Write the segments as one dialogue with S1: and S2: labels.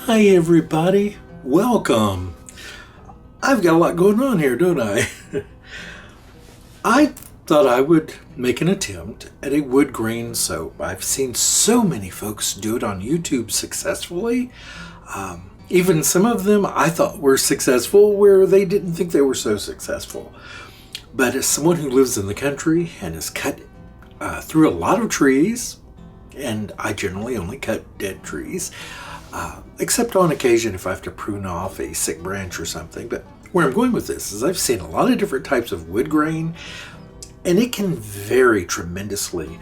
S1: Hi everybody, welcome. I've got a lot going on here, don't I? I thought I would make an attempt at a wood grain soap. I've seen so many folks do it on YouTube successfully. Even some of them I thought were successful where they didn't think they were so successful. But as someone who lives in the country and has cut through a lot of trees, and I generally only cut dead trees, except on occasion if I have to prune off a sick branch or something. But where I'm going with this is I've seen a lot of different types of wood grain, and it can vary tremendously.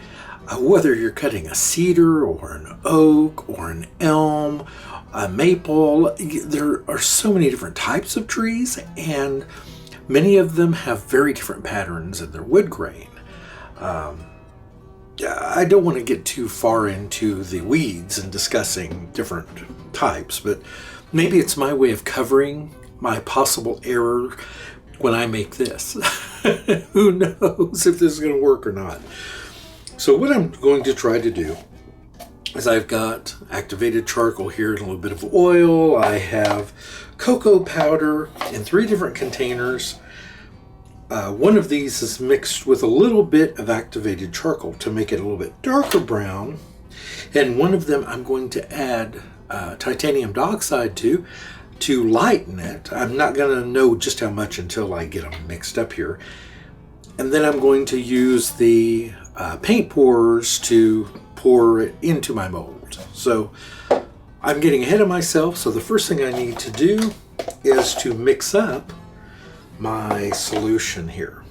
S1: Whether you're cutting a cedar or an oak or an elm, a maple, there are so many different types of trees, and many of them have very different patterns in their wood grain. I don't want to get too far into the weeds and discussing different types, but maybe it's my way of covering my possible error when I make this. Who knows if this is going to work or not. So what I'm going to try to do is I've got activated charcoal here and a little bit of oil. I have cocoa powder in 3 different containers. One of these is mixed with a little bit of activated charcoal to make it a little bit darker brown. And one of them I'm going to add titanium dioxide to lighten it. I'm not going to know just how much until I get them mixed up here. And then I'm going to use the paint pourers to pour it into my mold. So I'm getting ahead of myself. So the first thing I need to do is to mix up my solution here.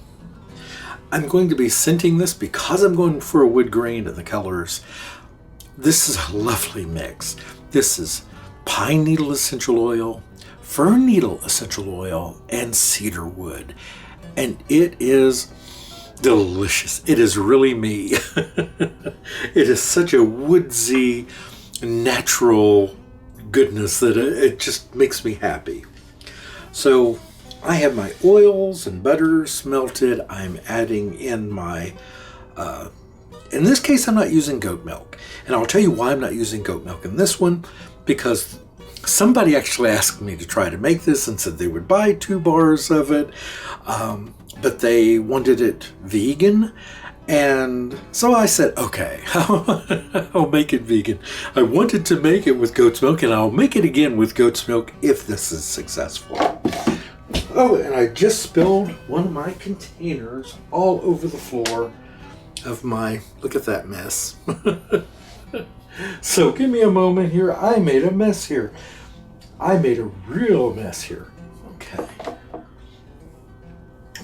S1: I'm going to be scenting this because I'm going for a wood grain and the colors. This is a lovely mix. This is pine needle essential oil, fir needle essential oil, and cedar wood. And it is delicious. It is really me. It is such a woodsy, natural goodness that it just makes me happy. So I have my oils and butters melted. I'm adding in my, in this case, I'm not using goat milk. And I'll tell you why I'm not using goat milk in this one, because somebody actually asked me to try to make this and said they would buy 2 bars of it, but they wanted it vegan. And so I said, okay, I'll make it vegan. I wanted to make it with goat's milk, and I'll make it again with goat's milk if this is successful. Oh, and I just spilled one of my containers all over the floor of my, look at that mess. So give me a moment here. I made a mess here. I made a real mess here. Okay.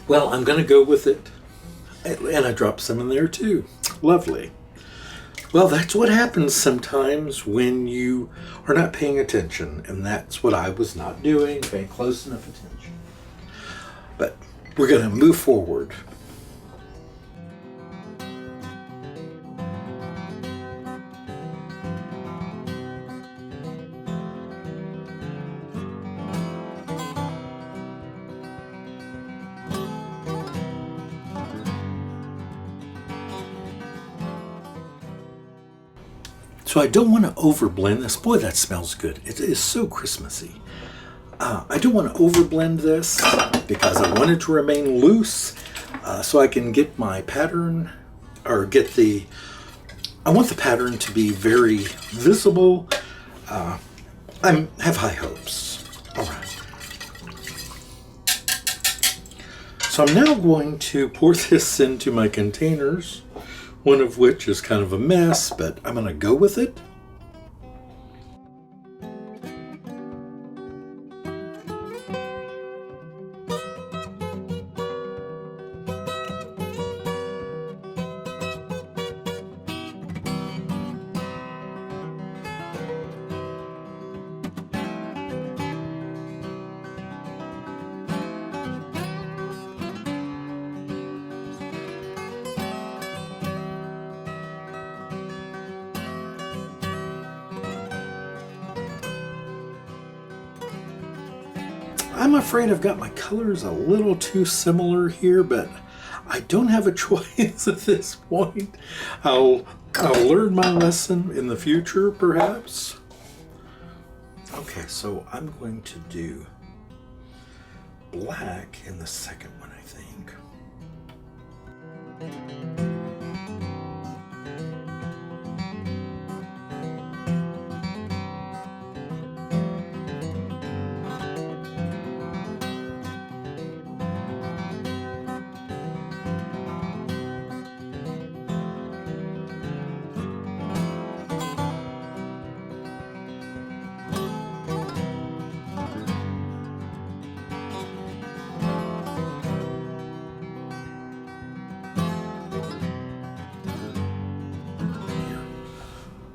S1: Well, I'm going to go with it. And I dropped some in there too. Lovely. Well, that's what happens sometimes when you are not paying attention. And that's what I was not doing, paying close enough attention. But we're going to move forward. So I don't want to overblend this. Boy, that smells good. It is so Christmassy. I don't want to overblend this because I want it to remain loose so I can get my pattern, or I want the pattern to be very visible. I have high hopes. All right. So I'm now going to pour this into my containers, one of which is kind of a mess, but I'm going to go with it. I'm afraid I've got my colors a little too similar here, but I don't have a choice at this point. I'll learn my lesson in the future, perhaps. Okay, so I'm going to do black in the second one, I think.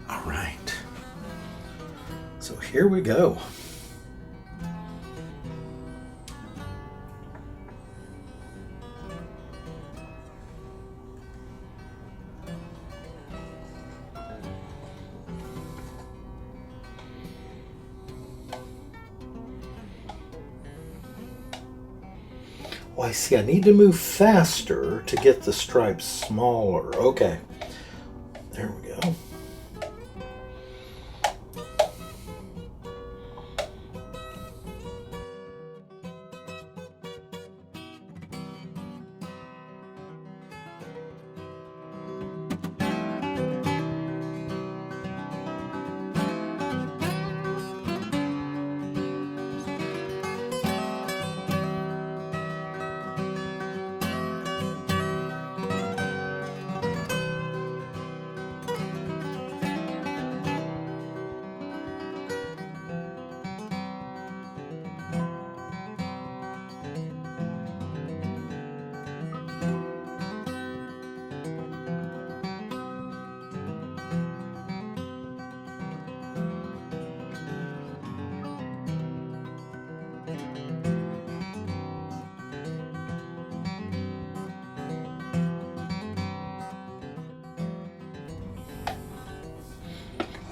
S1: All right. So here we go. Well, I see I need to move faster to get the stripes smaller. Okay, there we go.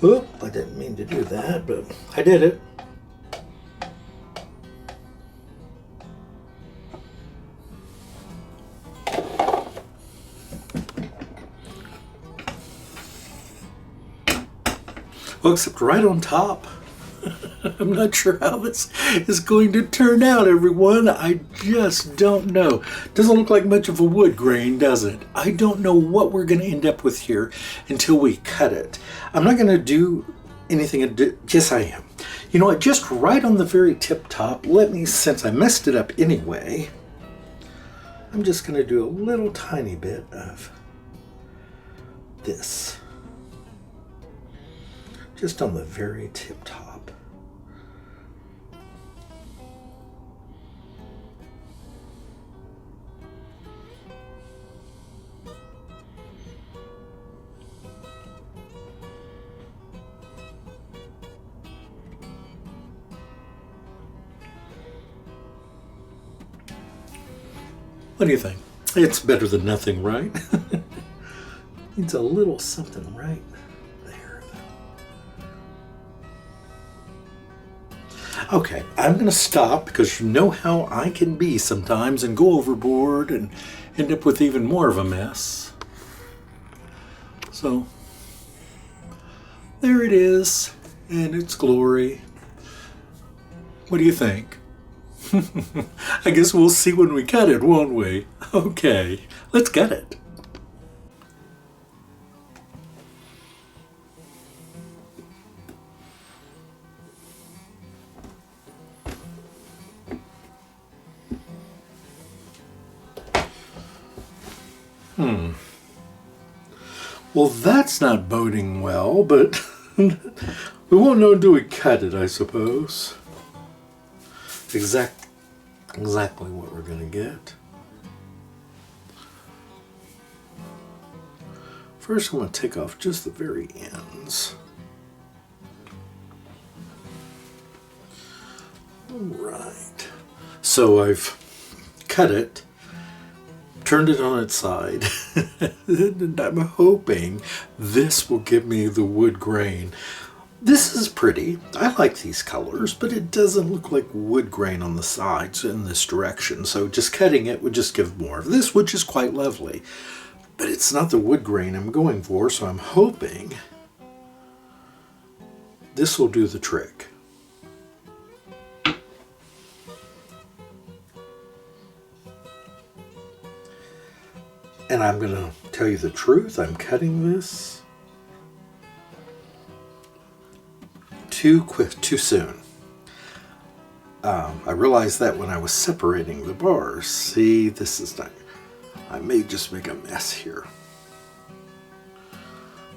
S1: Oop, I didn't mean to do that, but I did it. Well, except right on top. I'm not sure how this is going to turn out, everyone. I just don't know. Doesn't look like much of a wood grain, does it? I don't know what we're going to end up with here until we cut it. I'm not going to do anything. Yes, I am. You know what? Just right on the very tip top, since I messed it up anyway, I'm just going to do a little tiny bit of this. Just on the very tip top. What do you think? It's better than nothing, right? Needs a little something right there. Okay, I'm going to stop because you know how I can be sometimes and go overboard and end up with even more of a mess. So, there it is in its glory. What do you think? I guess we'll see when we cut it, won't we? Okay, let's cut it. Well, that's not boding well, but we won't know until we cut it, I suppose. Exactly what we're going to get. First, I'm going to take off just the very ends. All right. So I've cut it, turned it on its side, and I'm hoping this will give me the wood grain. This is pretty. I like these colors, but it doesn't look like wood grain on the sides in this direction. So just cutting it would just give more of this, which is quite lovely. But it's not the wood grain I'm going for, so I'm hoping this will do the trick. And I'm going to tell you the truth, I'm cutting this too quick, too soon. I realized that when I was separating the bars. See, this is not, I may just make a mess here.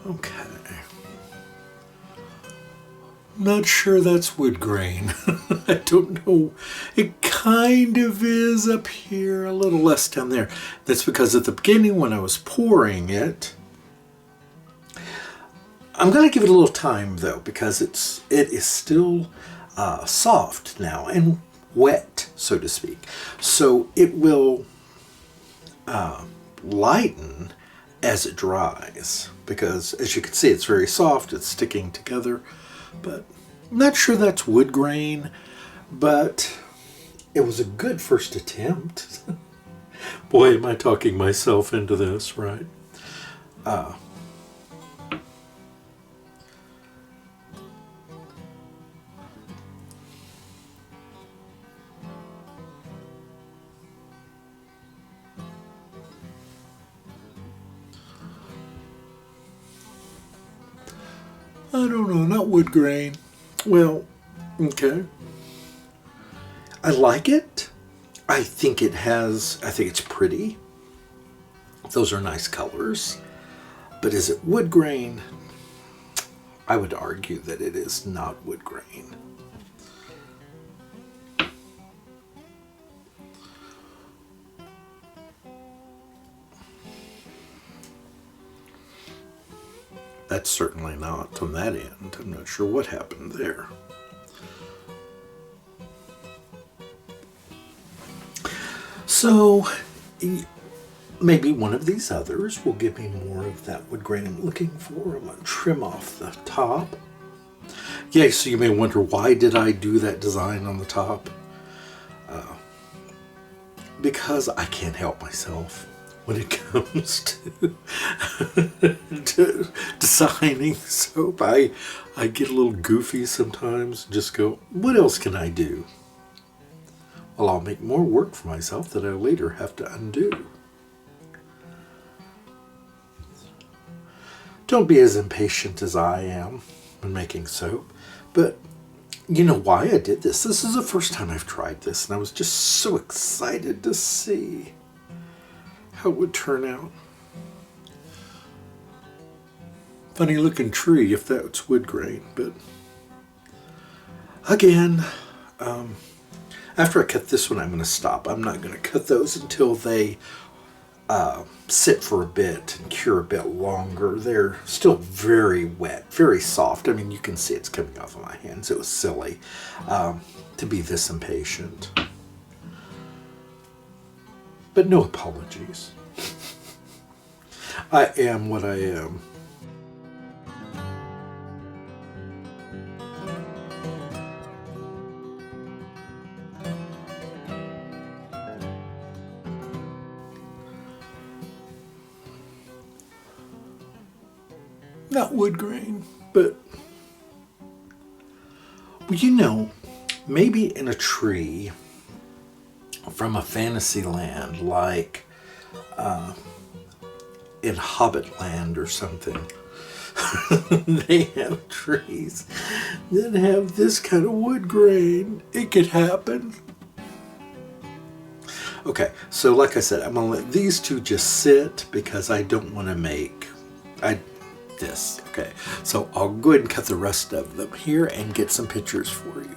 S1: Okay. Not sure that's wood grain. I don't know. It kind of is up here, a little less down there. That's because at the beginning when I was pouring it, I'm going to give it a little time though, because it is still soft now and wet, so to speak. So it will lighten as it dries, because as you can see, it's very soft, it's sticking together. But I'm not sure that's wood grain, but it was a good first attempt. Boy, am I talking myself into this, right? I don't know, not wood grain. Well, okay. I like it. I think it's pretty. Those are nice colors. But is it wood grain? I would argue that it is not wood grain. That's certainly not on that end. I'm not sure what happened there. So maybe one of these others will give me more of that wood grain I'm looking for. I'm going to trim off the top. Yeah, so you may wonder, why did I do that design on the top? Because I can't help myself when it comes to designing soap. I get a little goofy sometimes and just go, what else can I do? Well, I'll make more work for myself that I later have to undo. Don't be as impatient as I am when making soap. But you know why I did this? This is the first time I've tried this, and I was just so excited to see how it would turn out. Funny looking tree if that's wood grain, but again, after I cut this one, I'm going to stop. I'm not going to cut those until they sit for a bit and cure a bit longer. They're still very wet, very soft. I mean, you can see it's coming off of my hands. It was silly to be this impatient. But no apologies. I am what I am. Not wood grain, but well, you know, maybe in a tree from a fantasy land like in Hobbit land or something, they have trees that have this kind of wood grain. It could happen. Okay, so like I said, I'm gonna let these two just sit because I don't want to make this. Okay, so I'll go ahead and cut the rest of them here and get some pictures for you.